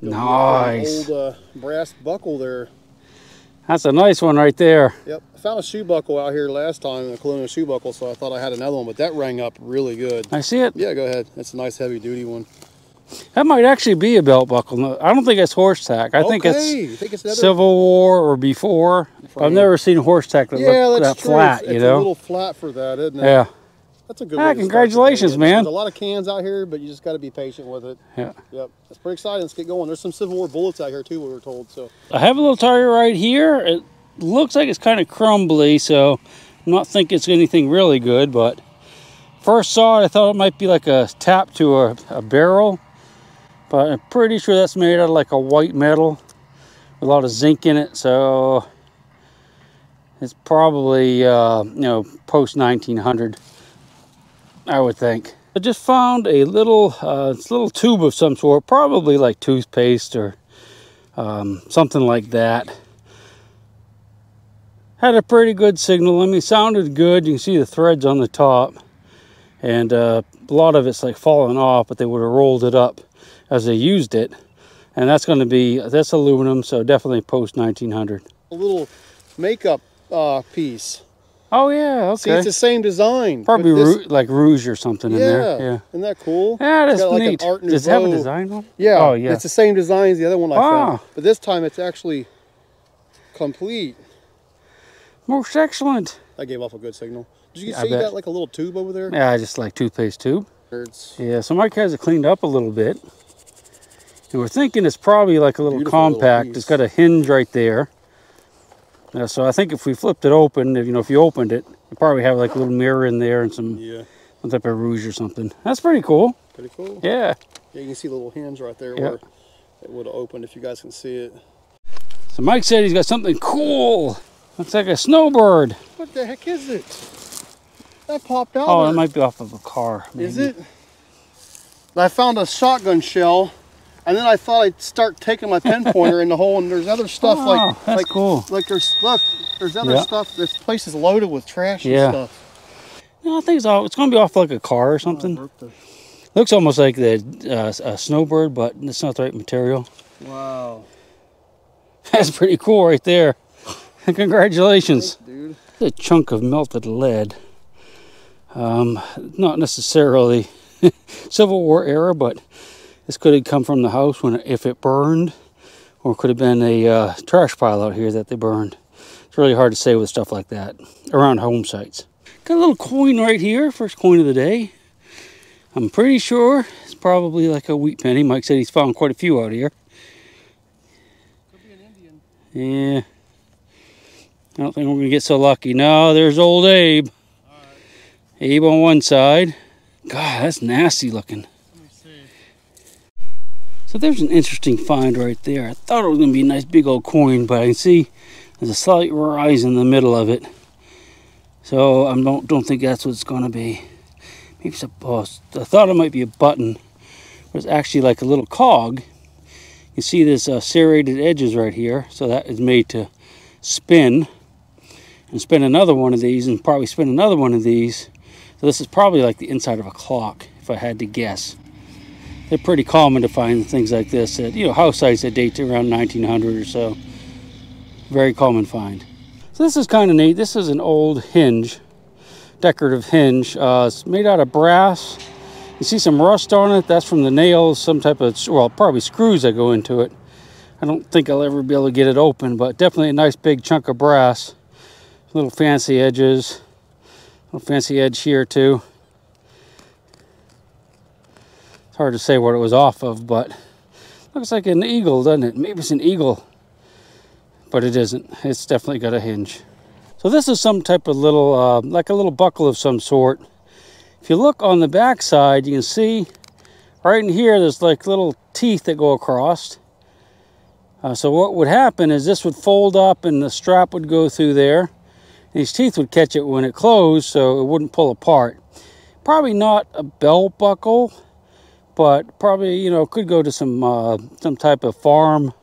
Nice. Old brass buckle there. That's a nice one right there. Yep. I found a shoe buckle out here last time, a colonial shoe buckle, so I thought I had another one, but that rang up really good. I see it. Yeah, go ahead. That's a nice heavy duty one. That might actually be a belt buckle. No, I don't think it's horse tack. I think it's another... Civil War or before. I've never seen horse tack that look that flat, it's you know? a little flat for that, isn't it? Yeah. That's a good one. Congratulations, man. There's a lot of cans out here, but you just got to be patient with it. Yeah. Yep. That's pretty exciting. Let's get going. There's some Civil War bullets out here, too, we were told. So I have a little target right here. It looks like it's kind of crumbly, so I'm not thinking it's anything really good, but first saw it, I thought it might be like a tap to a barrel. But I'm pretty sure that's made out of like a white metal with a lot of zinc in it, so it's probably you know, post 1900, I would think. I just found a little little tube of some sort, probably like toothpaste or something like that. Had a pretty good signal. I mean, it sounded good. You can see the threads on the top, and a lot of it's like falling off, but they would have rolled it up as they used it. And that's going to be, that's aluminum, so definitely post 1900. A little makeup piece. Oh yeah, okay. See, it's the same design. Probably like rouge or something in there. Yeah. Isn't that cool? Yeah, that's like neat. An Art Nouveau. Does it have a design on? Yeah. Oh yeah. It's the same design as the other one I found. But this time it's actually complete. Most excellent. I gave off a good signal. Did you see you got like a little tube over there? Yeah, just like toothpaste tube. It's... Yeah, so Mike has it cleaned up a little bit. And we're thinking it's probably like a little compact. It's got a hinge right there. So I think if we flipped it open, if you opened it, you probably have like a little mirror in there and some type of rouge or something. That's pretty cool. Pretty cool. Yeah. Yeah, you can see the little hinge right there where it would have opened if you guys can see it. So Mike said he's got something cool. Looks like a snowbird. What the heck is it? That popped out. Oh, it might be off of a car. Maybe. Is it? I found a shotgun shell. And then I thought I'd start taking my pen pointer in the hole, and there's other stuff that's cool. Like there's other stuff. This place is loaded with trash and stuff. No, I think it's going to be off like a car or something. Looks almost like a snowbird, but it's not the right material. Wow. That's pretty cool right there. Congratulations. Thanks, dude. A chunk of melted lead. Not necessarily Civil War era, but this could have come from the house if it burned, or it could have been a trash pile out here that they burned. It's really hard to say with stuff like that around home sites. Got a little coin right here, first coin of the day. I'm pretty sure it's probably like a wheat penny. Mike said he's found quite a few out here. Could be an Indian. Yeah. I don't think we're going to get so lucky. No, there's old Abe. All right. Abe on one side. God, that's nasty looking. So there's an interesting find right there. I thought it was going to be a nice big old coin, but I can see there's a slight rise in the middle of it. So I don't think that's what it's going to be. Maybe it's I thought it might be a button, but it's actually like a little cog. You see this serrated edges right here, so that is made to spin. And spin another one of these, and probably spin another one of these. So this is probably like the inside of a clock, if I had to guess. They're pretty common to find things like this at, house sites that date to around 1900 or so. Very common find. So this is kind of neat. This is an old hinge, decorative hinge. It's made out of brass. You see some rust on it. That's from the nails, some type of, well, probably screws that go into it. I don't think I'll ever be able to get it open, but definitely a nice big chunk of brass. Little fancy edges. Little fancy edge here too. It's hard to say what it was off of, but looks like an eagle, doesn't it? Maybe it's an eagle, but it isn't. It's definitely got a hinge. So this is some type of little, like a little buckle of some sort. If you look on the back side, you can see right in here, there's like little teeth that go across. So what would happen is this would fold up and the strap would go through there. These teeth would catch it when it closed, so it wouldn't pull apart. Probably not a belt buckle, but probably, could go to some type of farm,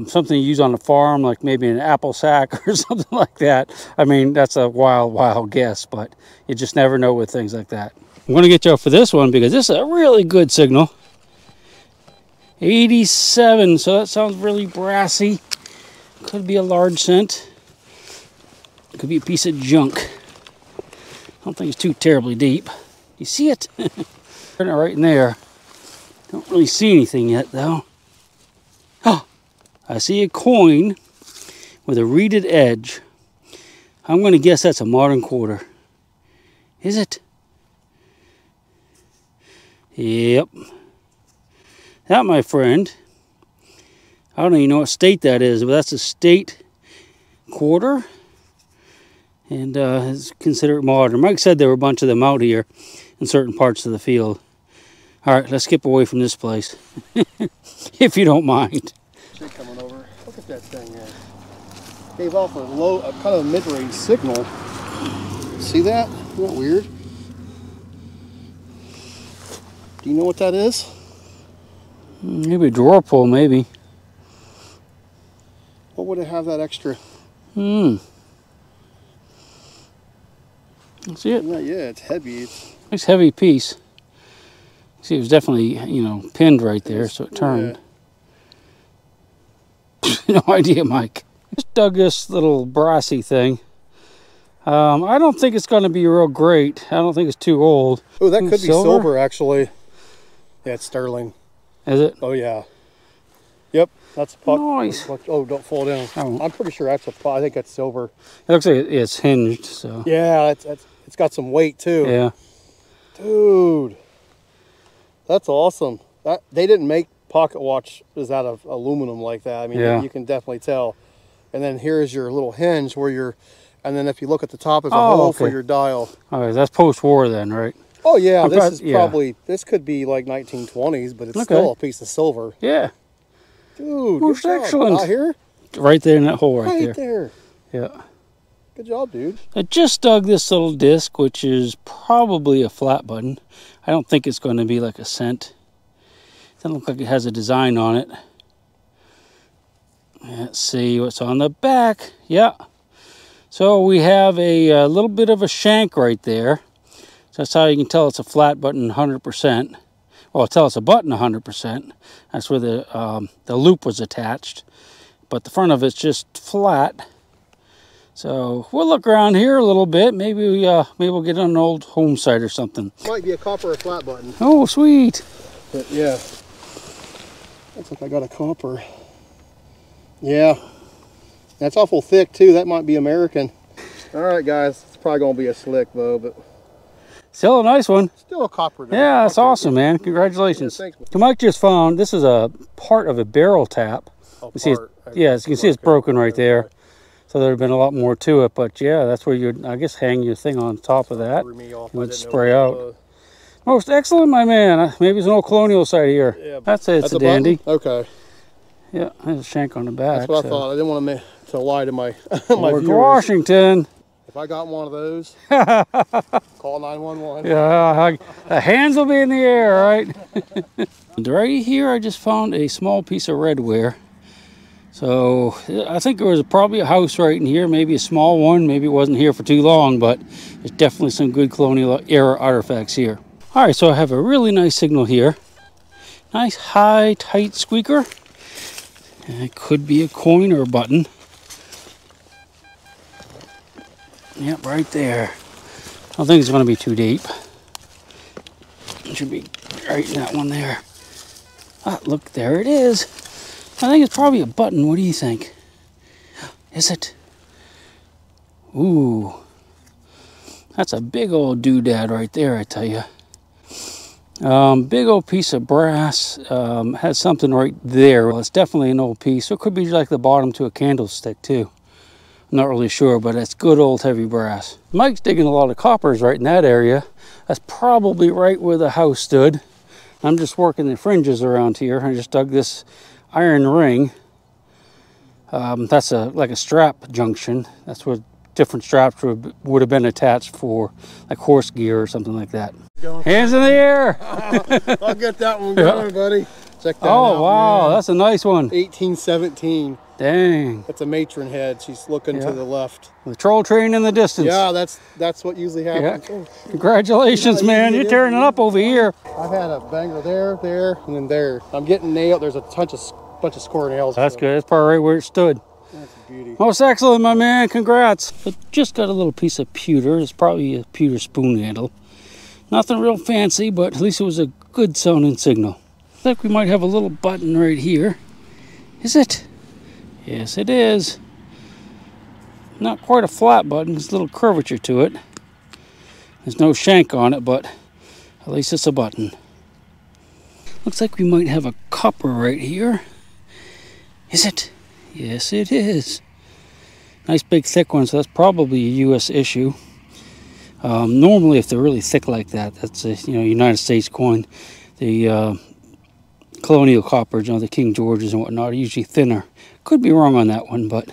something you use on a farm, like maybe an apple sack or something like that. I mean, that's a wild guess, but you just never know with things like that. I'm going to get you up for this one because this is a really good signal. 87, so that sounds really brassy. Could be a large cent. Could be a piece of junk. I don't think it's too terribly deep. You see it? Right in there. Don't really see anything yet, though. Oh, I see a coin with a reeded edge. I'm going to guess that's a modern quarter. Is it? Yep. That, my friend, I don't even know what state that is, but that's a state quarter. And it's considered modern. Mike said there were a bunch of them out here in certain parts of the field. All right, let's skip away from this place, if you don't mind. Shit coming over. Look at that thing there. Gave off a low, kind of a mid-range signal. See that? Isn't that weird? Do you know what that is? Maybe a drawer pull, maybe. What would it have that extra? See it? Yeah, it's heavy. Nice heavy piece. See, it was definitely, you know, pinned right there, so it turned. Yeah. No idea, Mike. Just dug this little brassy thing. I don't think it's going to be real great. I don't think it's too old. Oh, that could be silver, actually. Yeah, it's sterling. Is it? Oh, yeah. Yep, that's a puck. Nice. Oh, don't fall down. I'm pretty sure that's a puck. I think that's silver. It looks like it's hinged, so. Yeah, it's got some weight, too. Yeah. Dude, that's awesome. They didn't make pocket watches out of aluminum like that. I mean, yeah. You can definitely tell. And then here's your little hinge where you're, and then if you look at the top, there's a hole for your dial. All right, that's post-war then, right? Oh yeah, this could be like 1920s, but it's still a piece of silver. Yeah. Dude, most excellent. Out here? Right there in that hole right there. Yeah. Good job, dude. I just dug this little disc, which is probably a flat button. I don't think it's going to be like a cent. Doesn't look like it has a design on it. Let's see what's on the back. Yeah. So we have a little bit of a shank right there. So that's how you can tell it's a flat button 100%. Well, tell it's a button 100%. That's where the loop was attached. But the front of it's just flat. So we'll look around here a little bit. Maybe we'll get on an old home site or something. Might be a copper or flat button. Oh, sweet. But yeah. Looks like I got a copper. Yeah. That's awful thick too. That might be American. All right, guys. It's probably going to be a slick though, but still a nice one. Still a copper. Though. Yeah, that's awesome, man. Congratulations. Yeah, thanks, so Mike just found, this is a part of a barrel tap. Oh, you see as you can see, it's broken right there. So there have been a lot more to it, but yeah, that's where you'd, I guess, hang your thing on top of that. It would spray out. Most excellent, my man. Maybe it's an old colonial site here. Yeah, that's it. It's a dandy. Button? Okay. Yeah, there's a shank on the back. That's what I thought. I didn't want to lie to my my viewers. Washington. If I got one of those, call 911. Yeah, the hands will be in the air, right? Right here, I just found a small piece of redware. So I think there was probably a house right in here, maybe a small one. Maybe it wasn't here for too long, but there's definitely some good colonial era artifacts here. All right, so I have a really nice signal here. Nice, high, tight squeaker. And it could be a coin or a button. Yep, right there. I don't think it's going to be too deep. It should be right in that one there. Ah, look, there it is. I think it's probably a button. What do you think? Is it? Ooh. That's a big old doodad right there, I tell you. Big old piece of brass. Has something right there. Well, it's definitely an old piece. So it could be like the bottom to a candlestick, too. I'm not really sure, but it's good old heavy brass. Mike's digging a lot of coppers right in that area. That's probably right where the house stood. I'm just working the fringes around here. I just dug this iron ring. That's like a strap junction. That's where different straps would have been attached for like horse gear or something like that. Hands in the air. I'll get that one going, buddy. Check that out. Oh, wow, man. that's a nice one. 1817. Dang. That's a matron head. She's looking to the left. The troll train in the distance. Yeah, that's what usually happens. Yeah. Congratulations, man. You're tearing it up over here. I've had a banger there, and then there. I'm getting nailed. There's a bunch of square nails. That's good. That's probably right where it stood. That's a beauty. Most excellent, my man. Congrats. But just got a little piece of pewter. It's probably a pewter spoon handle. Nothing real fancy, but at least it was a good sounding signal. Looks like we might have a little button right here. Is it? Yes, it is. Not quite a flat button. There's a little curvature to it. There's no shank on it, but at least it's a button. Looks like we might have a copper right here. Is it? Yes, it is. Nice big thick one, so that's probably a U.S. issue. Normally, if they're really thick like that, that's a United States coin. The colonial coppers, the King Georges and whatnot, are usually thinner. Could be wrong on that one, but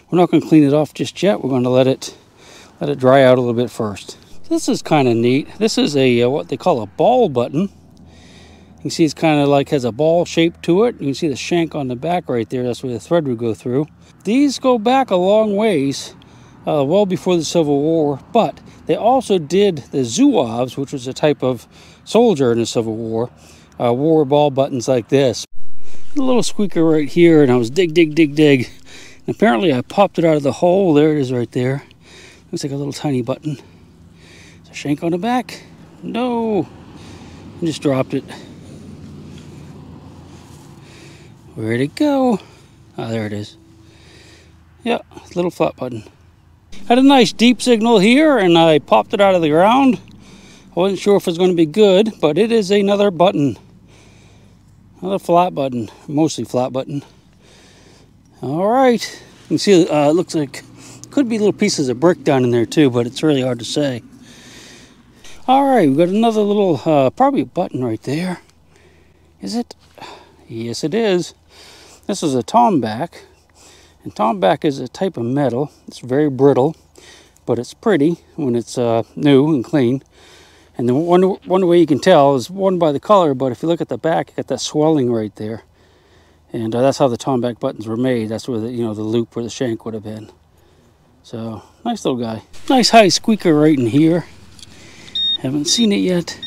we're not going to clean it off just yet. We're going to let it dry out a little bit first. This is kind of neat. This is a what they call a ball button. You can see it's kind of like has a ball shape to it. You can see the shank on the back right there. That's where the thread would go through. These go back a long ways, well before the Civil War, but they also did the Zouaves, which was a type of soldier in the Civil War, wore ball buttons like this. A little squeaker right here, and I was dig. And apparently I popped it out of the hole. There it is right there. Looks like a little tiny button. Is a shank on the back? No. I just dropped it. Where'd it go? Ah, there it is. Yeah, little flat button. Had a nice deep signal here, and I popped it out of the ground. I wasn't sure if it was going to be good, but it is another button. Another flat button, mostly flat button. All right, you can see it looks like could be little pieces of brick down in there too, but it's really hard to say. All right, we've got another little, probably a button right there. Is it? Yes, it is. This is a tomback, and tomback is a type of metal. It's very brittle, but it's pretty when it's new and clean. And the one way you can tell is one by the color, but if you look at the back, you got that swelling right there. And that's how the tomback buttons were made. That's where the loop where the shank would have been. So, nice little guy. Nice high squeaker right in here. Haven't seen it yet.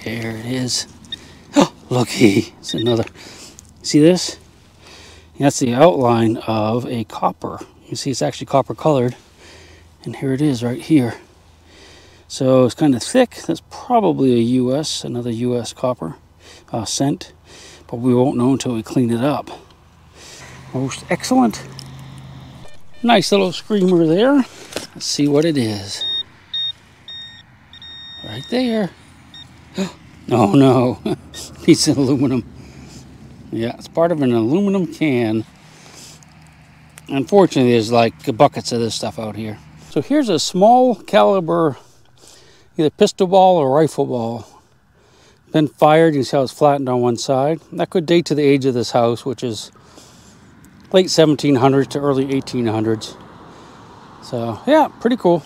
There it is. Oh, looky. It's another. See this? That's the outline of a copper. You see it's actually copper colored. And here it is right here. So it's kind of thick. That's probably another U.S. copper cent, but we won't know until we clean it up. Most excellent. Nice little screamer there. Let's see what it is. Right there. Oh no, piece of aluminum. Yeah, it's part of an aluminum can. Unfortunately, there's like buckets of this stuff out here. So here's a small caliber, either pistol ball or rifle ball. Been fired. You can see how it's flattened on one side. That could date to the age of this house, which is late 1700s to early 1800s. So yeah, pretty cool.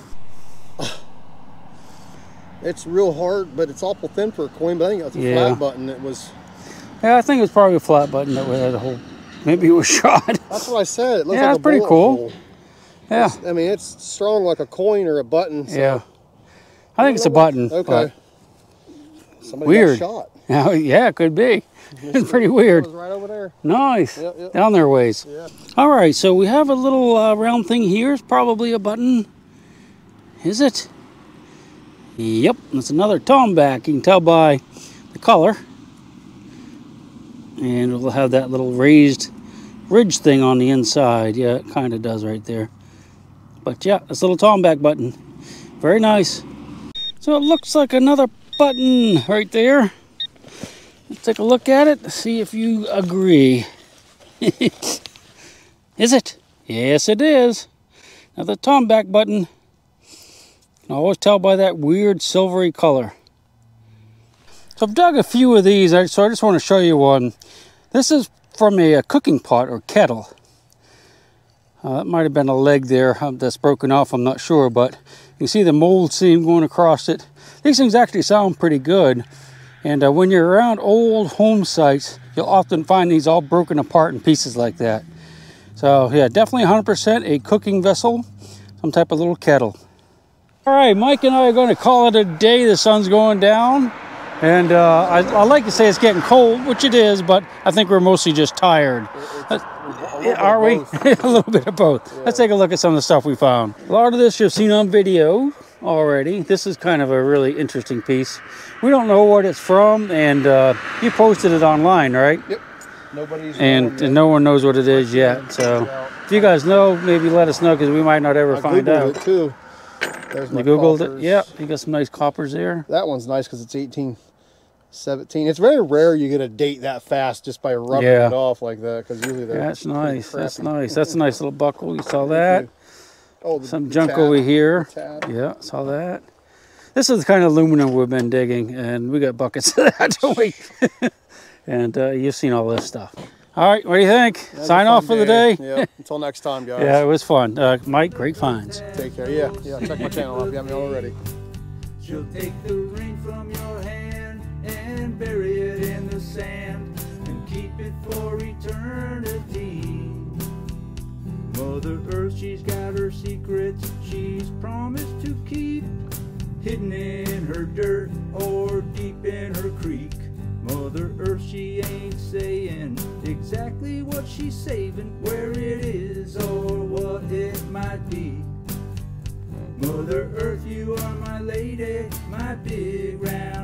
It's real hard, but it's awful thin for a coin. But I think that's a flat button. It was. Yeah, I think it was probably a flat button that had a hole. Maybe it was shot. That's what I said. It looks yeah, like it's pretty cool. Hole. Yeah. I mean, it's strong like a coin or a button. So. Yeah. I think it's a button. Okay. Somebody weird. got shot. Yeah, it could be. It's pretty weird. It was right over there. Nice. Yep. Down there ways. Yeah. All right, so we have a little round thing here. It's probably a button. Is it? Yep, it's another tomback. You can tell by the color. And it'll have that little raised ridge thing on the inside. Yeah, it kind of does right there. But yeah, this little tomback button. Very nice. So it looks like another button right there. Let's take a look at it, see if you agree. Is it? Yes, it is. Another tomback button. You can always tell by that weird silvery color. So I've dug a few of these, so I just want to show you one. This is from a cooking pot or kettle. That might have been a leg there that's broken off, I'm not sure, but you can see the mold seam going across it. These things actually sound pretty good. And when you're around old home sites, you'll often find these all broken apart in pieces like that. So yeah, definitely 100% a cooking vessel, some type of little kettle. All right, Mike and I are going to call it a day. The sun's going down, and I like to say it's getting cold, which it is, but I think we're mostly just tired. Are we? A little bit of both. Yeah. Let's take a look at some of the stuff we found. A lot of this you've seen on video already. This is kind of a really interesting piece. We don't know what it's from, and you posted it online, right? Yep. Nobody's and no one knows what it is yet. So if you guys know, maybe let us know, because we might not ever find out. It too. There's my you Googled coppers. it? Yeah, you got some nice coppers there. That one's nice because it's 1817. It's very rare you get a date that fast just by rubbing it off like that, because usually they're that's nice. That's nice. That's a nice little buckle. You saw that? Oh, some junk over here. Yeah, saw that. This is the kind of aluminum we've been digging, and we got buckets of that, don't we? And you've seen all this stuff. All right, what do you think? Sign off for the day? Yeah, until next time, guys. Yeah, it was fun. Mike, great finds. Take care. Yeah, check my channel out. You got me already. She'll take the ring from your hand and bury it in the sand and keep it for eternity. Mother Earth, she's got her secrets she's promised to keep, hidden in her dirt or deep in her creek. Mother Earth, she ain't saying exactly what she's saving, where it is or what it might be. Mother Earth, you are my lady, my big round